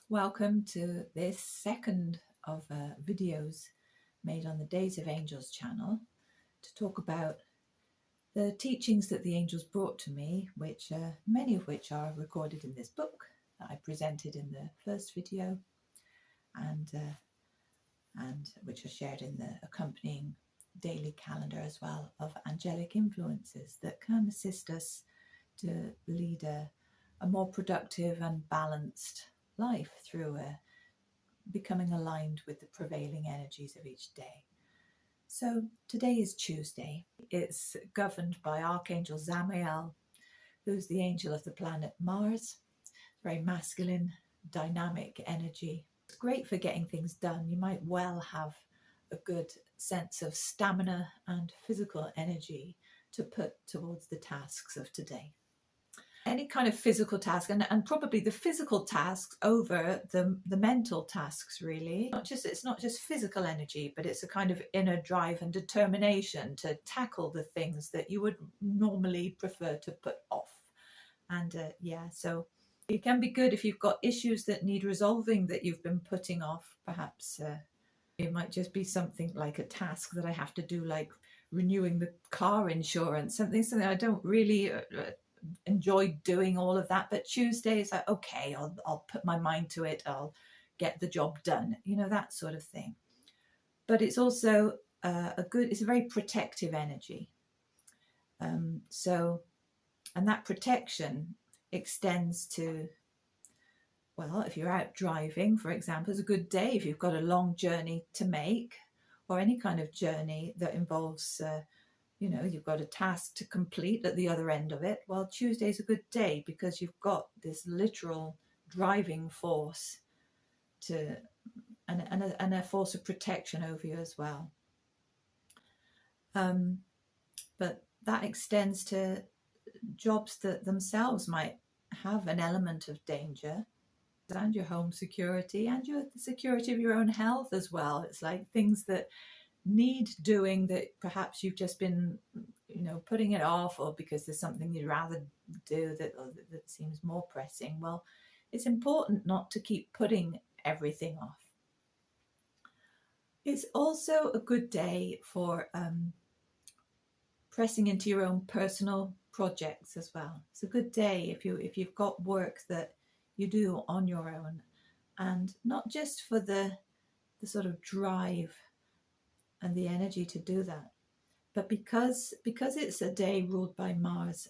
Welcome to this second of videos made on the Days of Angels channel to talk about the teachings that the angels brought to me, which many of which are recorded in this book that I presented in the first video and which are shared in the accompanying daily calendar as well, of angelic influences that can assist us to lead a more productive and balanced life through becoming aligned with the prevailing energies of each day. So today is Tuesday. It's governed by Archangel Zamael, who's the angel of the planet Mars. Very masculine, dynamic energy. It's great for getting things done. You might well have a good sense of stamina and physical energy to put towards the tasks of today. Any kind of physical task, and probably the physical tasks over the mental tasks, really. It's not just physical energy, but it's a kind of inner drive and determination to tackle the things that you would normally prefer to put off. And so it can be good if you've got issues that need resolving that you've been putting off. Perhaps it might just be something like a task that I have to do, like renewing the car insurance, something I don't really enjoy doing all of that, but Tuesday is like, okay, I'll put my mind to it, I'll get the job done, that sort of thing. But it's also it's a very protective energy. And that protection extends to, well, if you're out driving, for example, it's a good day if you've got a long journey to make, or any kind of journey that involves you've got a task to complete at the other end of it. Well, Tuesday's a good day because you've got this literal driving force and a force of protection over you as well. But that extends to jobs that themselves might have an element of danger, and your home security and the security of your own health as well. It's like things that need doing that perhaps you've just been putting it off, or because there's something you'd rather do that seems more pressing. Well, it's important not to keep putting everything off. It's also a good day for pressing into your own personal projects as well. It's a good day if you've got work that you do on your own, and not just for the sort of drive and the energy to do that, but because it's a day ruled by Mars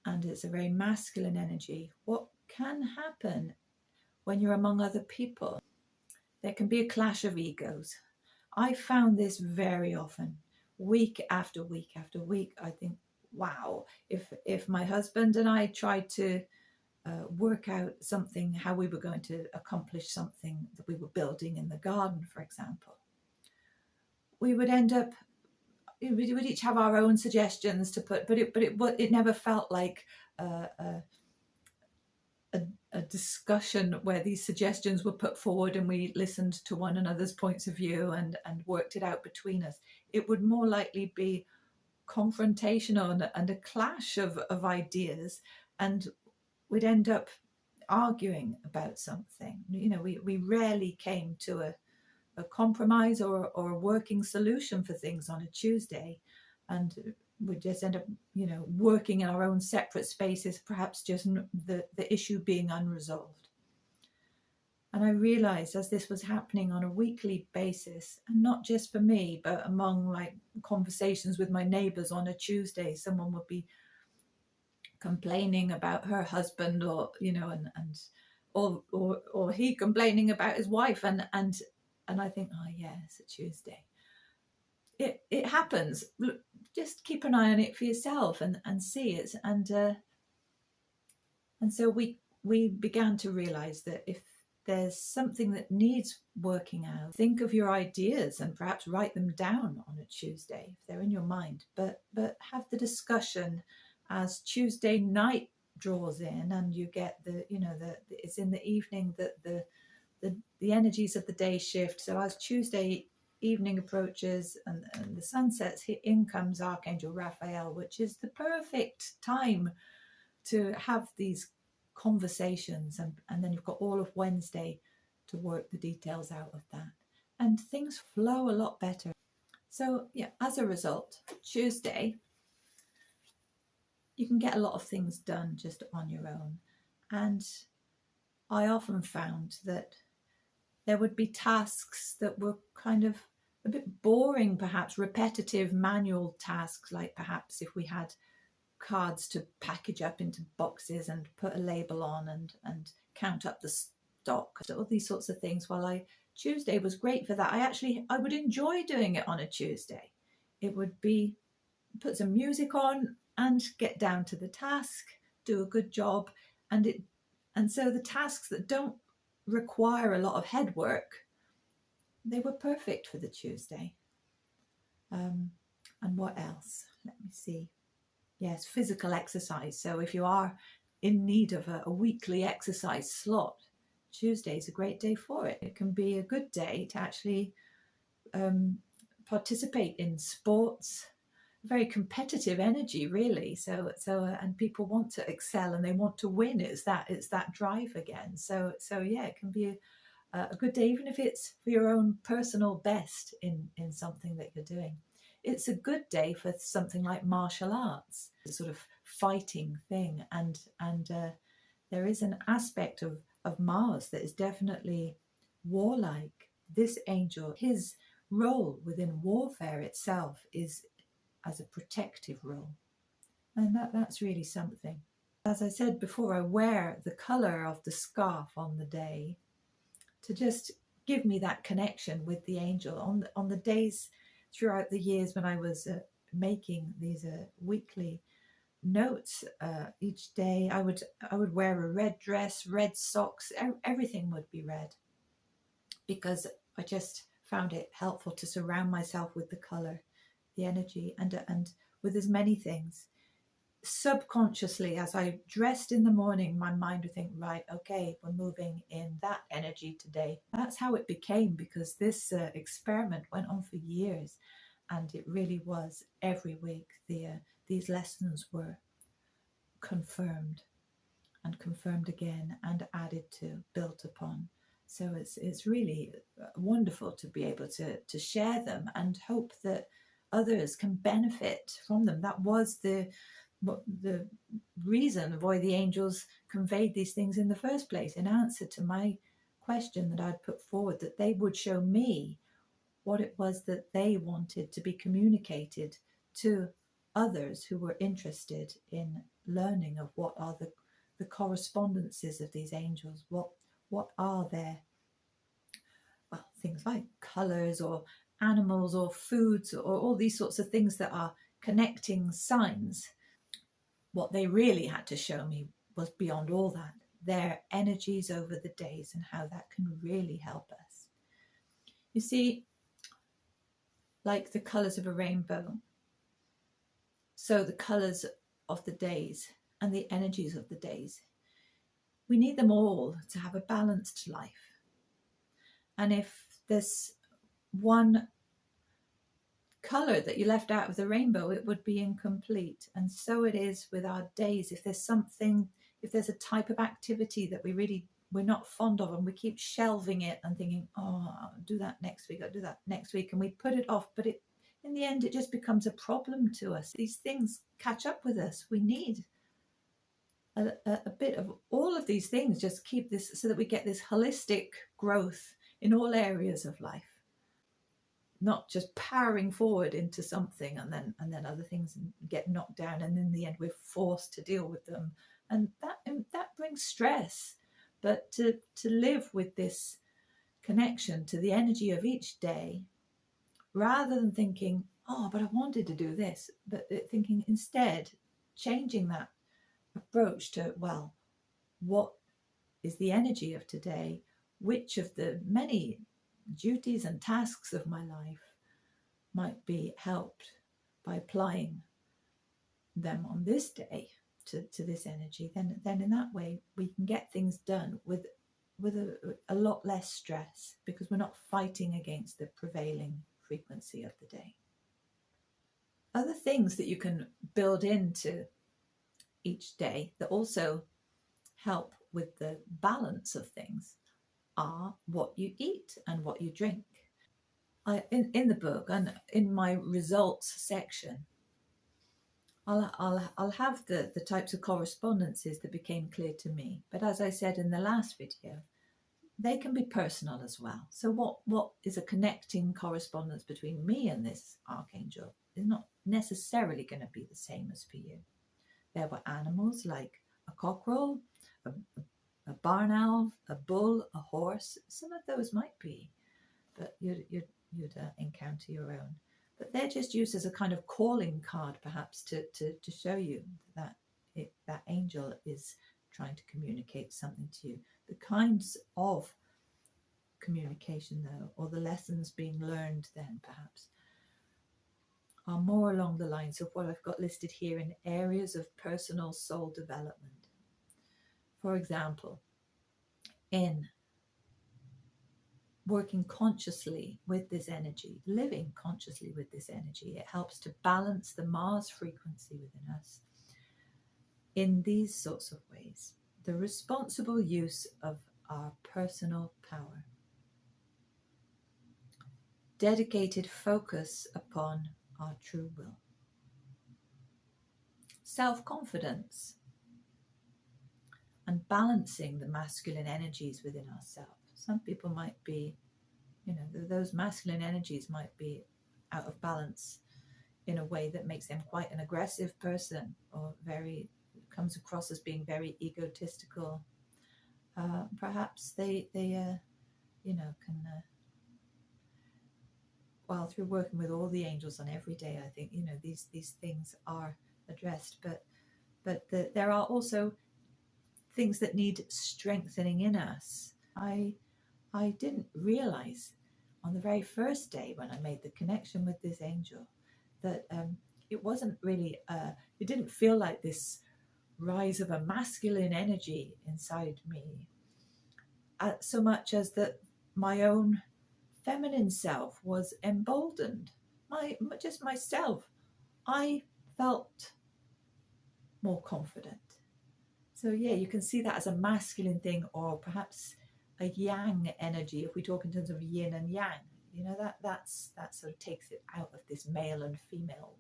and it's a very masculine energy. What can happen when you're among other people? There can be a clash of egos. I found this very often, week after week after week. I think, wow, if my husband and I tried to work out something, how we were going to accomplish something that we were building in the garden, for example, we would end up, we would each have our own suggestions to put, but it never felt like a discussion where these suggestions were put forward and we listened to one another's points of view and worked it out between us. It would more likely be confrontational and a clash of ideas, and we'd end up arguing about something. We rarely came to a compromise or a working solution for things on a Tuesday, and we just end up working in our own separate spaces, perhaps just the issue being unresolved. And I realized, as this was happening on a weekly basis, and not just for me, but among like conversations with my neighbors on a Tuesday, someone would be complaining about her husband, or or he complaining about his wife, and I think, oh yeah, it's a Tuesday. It happens. Just keep an eye on it for yourself and see it. And so we began to realize that if there's something that needs working out, think of your ideas and perhaps write them down on a Tuesday if they're in your mind. But have the discussion as Tuesday night draws in, and you get it's in the evening that the energies of the day shift. So as Tuesday evening approaches and the sun sets, in comes Archangel Raphael, which is the perfect time to have these conversations, and then you've got all of Wednesday to work the details out of that, and things flow a lot better. So yeah, as a result, Tuesday, you can get a lot of things done just on your own. And I often found that there would be tasks that were kind of a bit boring, perhaps repetitive manual tasks, like perhaps if we had cards to package up into boxes and put a label on and count up the stock, all these sorts of things. While Tuesday was great for that. I would enjoy doing it on a Tuesday. It would be put some music on and get down to the task, do a good job, and so the tasks that don't require a lot of head work, they were perfect for the Tuesday. And what else? Let me see. Yes, physical exercise. So if you are in need of a weekly exercise slot, Tuesday is a great day for it. It can be a good day to actually participate in sports. Very competitive energy, really. So and people want to excel and they want to win. It's that drive again. So yeah, it can be a good day, even if it's for your own personal best in something that you're doing. It's a good day for something like martial arts, a sort of fighting thing, and there is an aspect of Mars that is definitely warlike. This angel, his role within warfare itself is as a protective role, and that's really something. As I said before, I wear the colour of the scarf on the day to just give me that connection with the angel. On the days throughout the years when I was making these weekly notes, each day I would wear a red dress, red socks, everything would be red, because I just found it helpful to surround myself with the colour, the energy, and with as many things. Subconsciously, as I dressed in the morning, my mind would think, right, okay, we're moving in that energy today. That's how it became, because this experiment went on for years, and it really was every week. These lessons were confirmed and confirmed again and added to, built upon. So it's really wonderful to be able to share them and hope that others can benefit from them. That was the reason why the angels conveyed these things in the first place, in answer to my question that I'd put forward, that they would show me what it was that they wanted to be communicated to others who were interested in learning of what are the correspondences of these angels, what are their, well, things like colours or animals or foods or all these sorts of things that are connecting signs. What they really had to show me was beyond all that, their energies over the days and how that can really help us. You see, like the colours of a rainbow, so the colours of the days and the energies of the days, we need them all to have a balanced life. And if there's one colour that you left out of the rainbow, it would be incomplete. And so it is with our days. If there's a type of activity that we're not fond of, and we keep shelving it and thinking, oh, I'll do that next week, I'll do that next week, and we put it off, but in the end it just becomes a problem to us. These things catch up with us. We need a bit of all of these things, just keep this so that we get this holistic growth in all areas of life. Not just powering forward into something and then other things get knocked down, and in the end we're forced to deal with them, and that brings stress. But to live with this connection to the energy of each day, rather than thinking, oh, but I wanted to do this, but thinking instead, changing that approach to, well, what is the energy of today? Which of the many duties and tasks of my life might be helped by applying them on this day to this energy? Then in that way we can get things done with a lot less stress, because we're not fighting against the prevailing frequency of the day. Other things that you can build into each day that also help with the balance of things are what you eat and what you drink. In the book and in my results section, I'll have the types of correspondences that became clear to me. But as I said in the last video, they can be personal as well. So what is a connecting correspondence between me and this archangel is not necessarily going to be the same as for you. There were animals like a cockerel, a barn owl, a bull, a horse. Some of those might be, but you'd encounter your own. But they're just used as a kind of calling card, perhaps, to show you that that angel is trying to communicate something to you. The kinds of communication, though, or the lessons being learned then, perhaps, are more along the lines of what I've got listed here in areas of personal soul development. For example, in working consciously with this energy, living consciously with this energy, it helps to balance the Mars frequency within us in these sorts of ways. The responsible use of our personal power, dedicated focus upon our true will, self-confidence, and balancing the masculine energies within ourselves. Some people might be, those masculine energies might be out of balance in a way that makes them quite an aggressive person, or comes across as being very egotistical. Perhaps they can, well, through working with all the angels on every day, I think, these things are addressed. But there are also things that need strengthening in us. I didn't realize on the very first day when I made the connection with this angel that it wasn't really, it didn't feel like this rise of a masculine energy inside me, so much as that my own feminine self was emboldened. Just myself, I felt more confident. So yeah, you can see that as a masculine thing, or perhaps a yang energy, if we talk in terms of yin and yang. That sort of takes it out of this male and female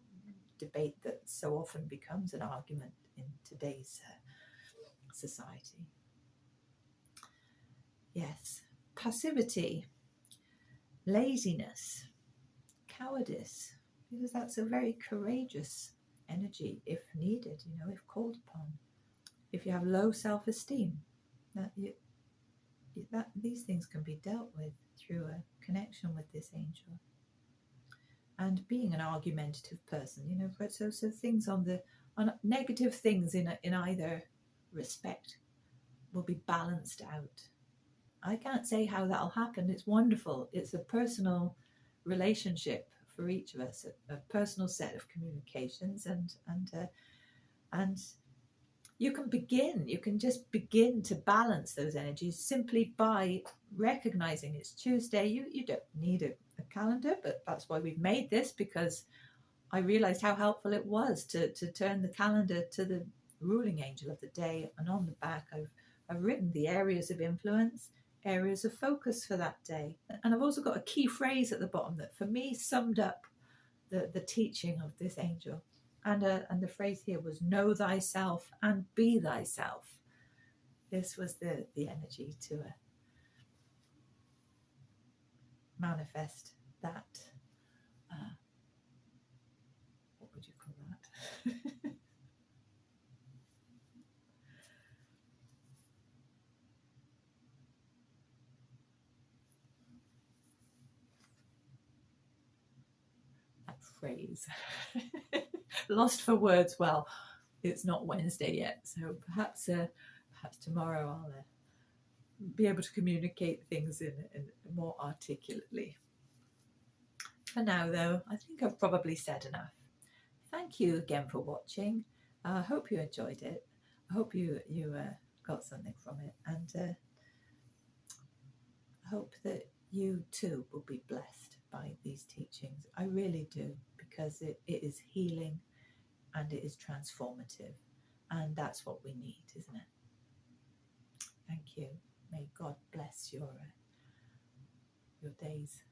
debate that so often becomes an argument in today's society. Yes, passivity, laziness, cowardice, because that's a very courageous energy if needed, if called upon. If you have low self-esteem, these things can be dealt with through a connection with this angel. And being an argumentative person, so things on negative things in either respect will be balanced out. I can't say how that'll happen. It's wonderful. It's a personal relationship for each of us, a personal set of communications, and you can just begin to balance those energies simply by recognizing it's Tuesday. You don't need a calendar, but that's why we've made this, because I realized how helpful it was to turn the calendar to the ruling angel of the day, and on the back I've written the areas of influence, areas of focus for that day, and I've also got a key phrase at the bottom that for me summed up the teaching of this angel. And the phrase here was, know thyself and be thyself. This was the energy to manifest that, what would you call that? That phrase. Lost for words. Well, it's not Wednesday yet, so perhaps tomorrow I'll be able to communicate things in more articulately. For now, though, I think I've probably said enough. Thank you again for watching. I hope you enjoyed it. I hope you got something from it, and I hope that you too will be blessed by these teachings. I really do, because it is healing and it is transformative, and that's what we need, isn't it? Thank you. May God bless your days.